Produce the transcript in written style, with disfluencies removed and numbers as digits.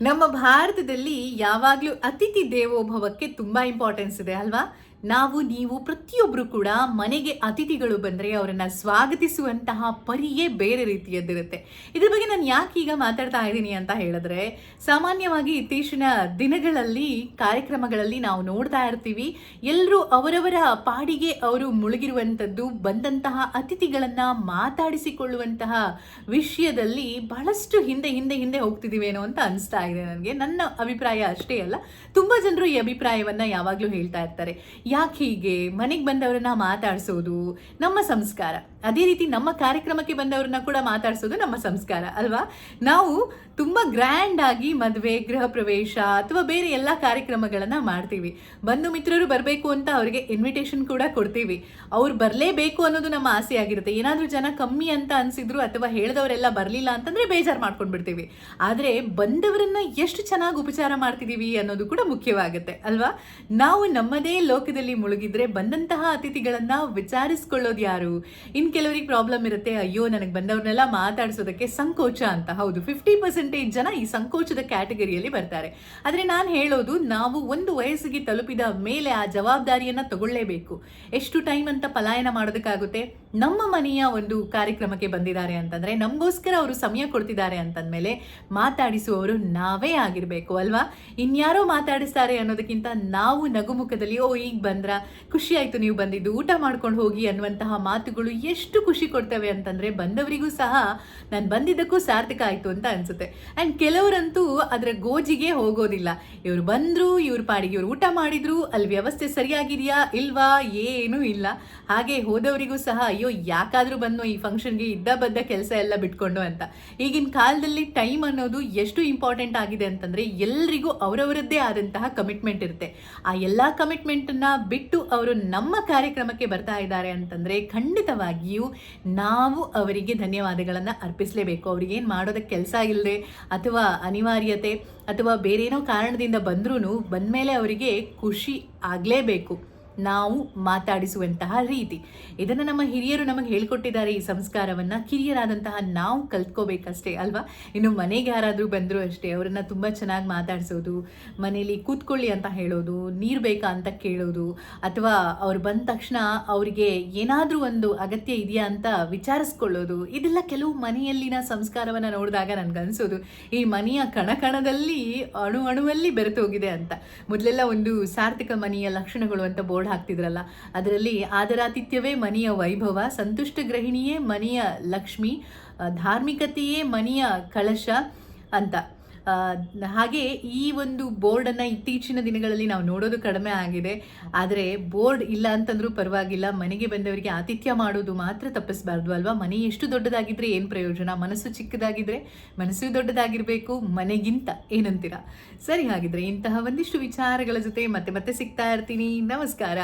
ನಮ್ಮ ಭಾರತದಲ್ಲಿ ಯಾವಾಗಲೂ ಅತಿಥಿ ದೇವೋಭವಕ್ಕೆ ತುಂಬಾ ಇಂಪಾರ್ಟೆನ್ಸ್ ಇದೆ ಅಲ್ವಾ? ನಾವು ನೀವು ಪ್ರತಿಯೊಬ್ಬರು ಕೂಡ ಮನೆಗೆ ಅತಿಥಿಗಳು ಬಂದರೆ ಅವರನ್ನು ಸ್ವಾಗತಿಸುವಂತಹ ಪರಿಯೇ ಬೇರೆ ರೀತಿಯದ್ದಿರುತ್ತೆ. ಇದ್ರ ಬಗ್ಗೆ ನಾನು ಯಾಕೆ ಈಗ ಮಾತಾಡ್ತಾ ಇದ್ದೀನಿ ಅಂತ ಹೇಳಿದ್ರೆ, ಸಾಮಾನ್ಯವಾಗಿ ಇತ್ತೀಚಿನ ದಿನಗಳಲ್ಲಿ ಕಾರ್ಯಕ್ರಮಗಳಲ್ಲಿ ನಾವು ನೋಡ್ತಾ ಇರ್ತೀವಿ, ಎಲ್ಲರೂ ಅವರವರ ಪಾಡಿಗೆ ಅವರು ಮುಳುಗಿರುವಂಥದ್ದು, ಬಂದಂತಹ ಅತಿಥಿಗಳನ್ನು ಮಾತಾಡಿಸಿಕೊಳ್ಳುವಂತಹ ವಿಷಯದಲ್ಲಿ ಬಹಳಷ್ಟು ಹಿಂದೆ ಹಿಂದೆ ಹಿಂದೆ ಹೋಗ್ತಿದ್ದೀವೇನೋ ಅಂತ ಅನಿಸ್ತಾ ಇದೆ ನನಗೆ. ನನ್ನ ಅಭಿಪ್ರಾಯ ಅಷ್ಟೇ ಅಲ್ಲ, ತುಂಬ ಜನರು ಈ ಅಭಿಪ್ರಾಯವನ್ನು ಯಾವಾಗಲೂ ಹೇಳ್ತಾ ಇರ್ತಾರೆ. ಯಾಕೆ ಹೀಗೆ ಮನೆಗೆ ಬಂದವರನ್ನ ಮಾತಾಡಿಸೋದು ನಮ್ಮ ಸಂಸ್ಕಾರ, ಅದೇ ರೀತಿ ನಮ್ಮ ಕಾರ್ಯಕ್ರಮಕ್ಕೆ ಬಂದವರನ್ನ ಕೂಡ ಮಾತಾಡಿಸೋದು ನಮ್ಮ ಸಂಸ್ಕಾರ ಅಲ್ವಾ? ನಾವು ತುಂಬ ಗ್ರ್ಯಾಂಡ್ ಆಗಿ ಮದುವೆ, ಗೃಹ ಪ್ರವೇಶ ಅಥವಾ ಬೇರೆ ಎಲ್ಲ ಕಾರ್ಯಕ್ರಮಗಳನ್ನು ಮಾಡ್ತೀವಿ. ಬಂಧು ಮಿತ್ರರು ಬರಬೇಕು ಅಂತ ಅವರಿಗೆ ಇನ್ವಿಟೇಷನ್ ಕೂಡ ಕೊಡ್ತೀವಿ. ಅವ್ರು ಬರಲೇಬೇಕು ಅನ್ನೋದು ನಮ್ಮ ಆಸೆ ಆಗಿರುತ್ತೆ. ಏನಾದರೂ ಜನ ಕಮ್ಮಿ ಅಂತ ಅನಿಸಿದ್ರು ಅಥವಾ ಹೇಳಿದವರೆಲ್ಲ ಬರಲಿಲ್ಲ ಅಂತಂದರೆ ಬೇಜಾರು ಮಾಡ್ಕೊಂಡು ಬಿಡ್ತೀವಿ. ಆದರೆ ಬಂದವರನ್ನ ಎಷ್ಟು ಚೆನ್ನಾಗಿ ಉಪಚಾರ ಮಾಡ್ತಿದ್ದೀವಿ ಅನ್ನೋದು ಕೂಡ ಮುಖ್ಯವಾಗುತ್ತೆ ಅಲ್ವಾ? ನಾವು ನಮ್ಮದೇ ಲೋಕದಲ್ಲಿ ಮುಳುಗಿದ್ರೆ ಬಂದಂತಹ ಅತಿಥಿಗಳನ್ನು ವಿಚಾರಿಸ್ಕೊಳ್ಳೋದು ಯಾರು? ಇನ್ನು ಕೆಲವರಿಗೆ ಪ್ರಾಬ್ಲಮ್ ಇರುತ್ತೆ, ಅಯ್ಯೋ ನನಗೆ ಬಂದವ್ರನ್ನೆಲ್ಲ ಮಾತಾಡಿಸೋದಕ್ಕೆ ಸಂಕೋಚ ಅಂತ. ಹೌದು, 50% ಜನ ಈ ಸಂಕೋಚದ ಕ್ಯಾಟಗರಿಯಲ್ಲಿ ಬರ್ತಾರೆ. ಆದರೆ ನಾನು ಹೇಳೋದು, ನಾವು ಒಂದು ವಯಸ್ಸಿಗೆ ತಲುಪಿದ ಮೇಲೆ ಆ ಜವಾಬ್ದಾರಿಯನ್ನು ತಗೊಳ್ಳೇಬೇಕು. ಎಷ್ಟು ಟೈಮ್ ಅಂತ ಪಲಾಯನ ಮಾಡೋದಕ್ಕಾಗುತ್ತೆ? ನಮ್ಮ ಮನೆಯ ಒಂದು ಕಾರ್ಯಕ್ರಮಕ್ಕೆ ಬಂದಿದ್ದಾರೆ ಅಂತಂದರೆ, ನಮಗೋಸ್ಕರ ಅವರು ಸಮಯ ಕೊಡ್ತಿದ್ದಾರೆ ಅಂತಂದಮೇಲೆ ಮಾತಾಡಿಸುವವರು ನಾವೇ ಆಗಿರಬೇಕು ಅಲ್ವಾ? ಇನ್ಯಾರೋ ಮಾತಾಡಿಸ್ತಾರೆ ಅನ್ನೋದಕ್ಕಿಂತ ನಾವು ನಗುಮುಖದಲ್ಲಿ, ಓ ಈಗ ಬಂದ್ರ, ಖುಷಿ ಆಯಿತು ನೀವು ಬಂದಿದ್ದು, ಊಟ ಮಾಡ್ಕೊಂಡು ಹೋಗಿ ಅನ್ನುವಂತಹ ಮಾತುಗಳು ಎಷ್ಟು ಖುಷಿ ಕೊಡ್ತವೆ ಅಂತಂದರೆ ಬಂದವರಿಗೂ ಸಹ ನಾನು ಬಂದಿದ್ದಕ್ಕೂ ಸಾರ್ಥಕ ಆಯಿತು ಅಂತ ಅನಿಸುತ್ತೆ. ಆ್ಯಂಡ್ ಕೆಲವರಂತೂ ಅದರ ಗೋಜಿಗೆ ಹೋಗೋದಿಲ್ಲ. ಇವರು ಬಂದರು, ಇವ್ರ ಪಾಡಿಗೆ ಇವ್ರು ಊಟ ಮಾಡಿದ್ರು, ಅಲ್ಲಿ ವ್ಯವಸ್ಥೆ ಸರಿಯಾಗಿದೆಯಾ ಇಲ್ವಾ ಏನೂ ಇಲ್ಲ. ಹಾಗೆ ಹೋದವರಿಗೂ ಸಹ ಅಯ್ಯೋ ಯಾಕಾದರೂ ಬಂದು ಈ ಫಂಕ್ಷನ್ಗೆ ಇದ್ದ ಬದ್ದ ಕೆಲಸ ಎಲ್ಲ ಬಿಟ್ಕೊಂಡು ಅಂತ. ಈಗಿನ ಕಾಲದಲ್ಲಿ ಟೈಮ್ ಅನ್ನೋದು ಎಷ್ಟು ಇಂಪಾರ್ಟೆಂಟ್ ಆಗಿದೆ ಅಂತಂದರೆ, ಎಲ್ರಿಗೂ ಅವರವರದ್ದೇ ಆದಂತಹ ಕಮಿಟ್ಮೆಂಟ್ ಇರುತ್ತೆ. ಆ ಎಲ್ಲ ಕಮಿಟ್ಮೆಂಟನ್ನು ಬಿಟ್ಟು ಅವರು ನಮ್ಮ ಕಾರ್ಯಕ್ರಮಕ್ಕೆ ಬರ್ತಾ ಇದ್ದಾರೆ ಅಂತಂದರೆ ಖಂಡಿತವಾಗಿಯೂ ನಾವು ಅವರಿಗೆ ಧನ್ಯವಾದಗಳನ್ನು ಅರ್ಪಿಸಲೇಬೇಕು. ಅವ್ರಿಗೇನು ಮಾಡೋದಕ್ಕೆ ಕೆಲಸ ಇಲ್ಲದೆ ಅಥವಾ ಅನಿವಾರ್ಯತೆ ಅಥವಾ ಬೇರೇನೋ ಕಾರಣದಿಂದ ಬಂದ್ರೂ ಬಂದಮೇಲೆ ಅವರಿಗೆ ಖುಷಿ ಆಗಲೇಬೇಕು. ನಾವು ಮಾತಾಡಿಸುವಂತಹ ರೀತಿ, ಇದನ್ನು ನಮ್ಮ ಹಿರಿಯರು ನಮಗೆ ಹೇಳ್ಕೊಟ್ಟಿದ್ದಾರೆ. ಈ ಸಂಸ್ಕಾರವನ್ನು ಕಿರಿಯರಾದಂತಹ ನಾವು ಕಲ್ತ್ಕೋಬೇಕಷ್ಟೇ ಅಲ್ವಾ? ಇನ್ನು ಮನೆಗೆ ಯಾರಾದರೂ ಬಂದರೂ ಅಷ್ಟೇ, ಅವರನ್ನು ತುಂಬ ಚೆನ್ನಾಗಿ ಮಾತಾಡಿಸೋದು, ಮನೇಲಿ ಕೂತ್ಕೊಳ್ಳಿ ಅಂತ ಹೇಳೋದು, ನೀರು ಬೇಕಾ ಅಂತ ಕೇಳೋದು, ಅಥವಾ ಅವ್ರು ಬಂದ ತಕ್ಷಣ ಅವರಿಗೆ ಏನಾದರೂ ಒಂದು ಅಗತ್ಯ ಇದೆಯಾ ಅಂತ ವಿಚಾರಿಸ್ಕೊಳ್ಳೋದು, ಇದೆಲ್ಲ ಕೆಲವು ಮನೆಯಲ್ಲಿನ ಸಂಸ್ಕಾರವನ್ನು ನೋಡಿದಾಗ ನನಗನ್ಸೋದು ಈ ಮನೆಯ ಕಣಕಣದಲ್ಲಿ ಅಣುವಲ್ಲಿ ಬೆರೆತೋಗಿದೆ ಅಂತ. ಮೊದಲೆಲ್ಲ ಒಂದು ಸಾರ್ಥಕ ಮನೆಯ ಲಕ್ಷಣಗಳು ಅಂತ ಬೋರ್ಡ್ ಹಾಕ್ತಿದ್ರಲ್ಲ, ಅದರಲ್ಲಿ ಆದರಾತಿಥ್ಯವೇ ಮನೆಯ ವೈಭವ, ಸಂತುಷ್ಟ ಗೃಹಿಣಿಯೇ ಮನೆಯ ಲಕ್ಷ್ಮಿ, ಧಾರ್ಮಿಕತೆಯೇ ಮನೆಯ ಕಳಶ ಅಂತ. ಹಾಗೆ ಈ ಒಂದು ಬೋರ್ಡನ್ನು ಇತ್ತೀಚಿನ ದಿನಗಳಲ್ಲಿ ನಾವು ನೋಡೋದು ಕಡಿಮೆ ಆಗಿದೆ. ಆದರೆ ಬೋರ್ಡ್ ಇಲ್ಲ ಅಂತಂದ್ರೂ ಪರವಾಗಿಲ್ಲ, ಮನೆಗೆ ಬಂದವರಿಗೆ ಆತಿಥ್ಯ ಮಾಡೋದು ಮಾತ್ರ ತಪ್ಪಿಸಬಾರ್ದು ಅಲ್ವಾ? ಮನೆ ಎಷ್ಟು ದೊಡ್ಡದಾಗಿದ್ದರೆ ಏನು ಪ್ರಯೋಜನ? ಮನಸ್ಸು ಚಿಕ್ಕದಾಗಿದ್ದರೆ ಮನಸ್ಸು ದೊಡ್ಡದಾಗಿರಬೇಕು ಮನೆಗಿಂತ, ಏನಂತೀರಾ? ಸರಿ, ಹಾಗಿದ್ರೆ ಇಂತಹ ಒಂದಿಷ್ಟು ವಿಚಾರಗಳ ಜೊತೆ ಮತ್ತೆ ಮತ್ತೆ ಸಿಗ್ತಾ ಇರ್ತೀನಿ. ನಮಸ್ಕಾರ.